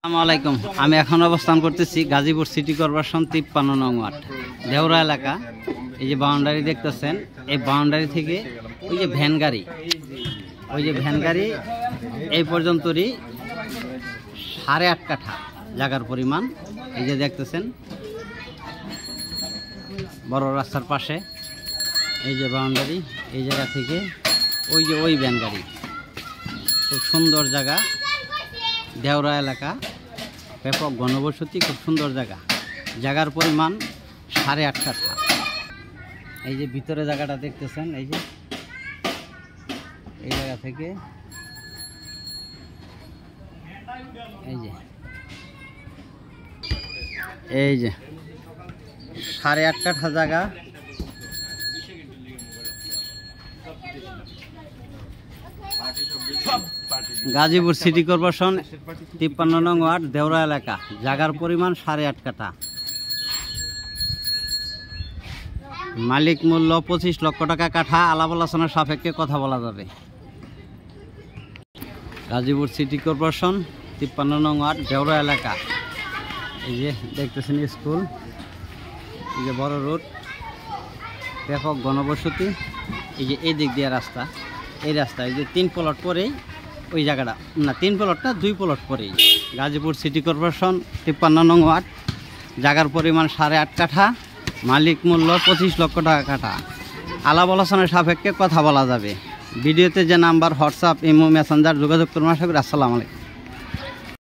আসসালামু আলাইকুম। আমি এখন অবস্থান করতেছি গাজীপুর সিটি কর্পোরেশন 53 নং ওয়ার্ড দেওরা এলাকা। এই যে বাউন্ডারি দেখতেছেন, এই বাউন্ডারি থেকে ওই যে ভ্যান গাড়ি এই পর্যন্তই 8.5 কাঠা জায়গার পরিমাণ। এই যে দেখতেছেন বড় রাস্তার পাশে এই যে বাউন্ডারি, এই জায়গা থেকে ওই যে ওই ভ্যান গাড়ি। খুব সুন্দর জায়গা, দেওরা এলাকা, ব্যাপক ঘনবসতি, খুব সুন্দর জায়গা। জায়গার পরিমাণ 8.5 কাঠা। এই যে ভিতরে জায়গাটা দেখতেছেন, এই যে এই জায়গা থেকে এই যে 8.5 কাঠা জায়গা। গাজীপুর সিটি কর্পোরেশন 53 নং ওয়ার্ড দেওরা এলাকা, জায়গার পরিমাণ 8.5 কাঠা। মালিক মূল্য 25 লক্ষ টাকা কাঠা। আলাপ আলোচনার সাপেক্ষে কথা বলা যাবে। গাজীপুর সিটি কর্পোরেশন 53 নং ওয়ার্ড দেওরা এলাকা। এই যে দেখতেছেন স্কুল, এই যে বড় রোড, ব্যাপক ঘনবসতি। এই যে এই দিক দিয়ে রাস্তা, এই রাস্তা এই যে 3 প্লট পরেই ওই জায়গাটা, না 3 প্লট না 2 প্লট পরেই গাজীপুর সিটি কর্পোরেশন 53 নং ওয়ার্ড। জায়গার পরিমাণ 8.5 কাঠা। মালিক মূল্য 25 লক্ষ টাকা কাঠা। আলাপ আলোচনার সাপেক্ষে কথা বলা যাবে। ভিডিওতে যে নাম্বার হোয়াটসঅ্যাপ, ইমো, মেসেঞ্জার যোগাযোগ করুন। আশা করি। আসসালামু আলাইকুম।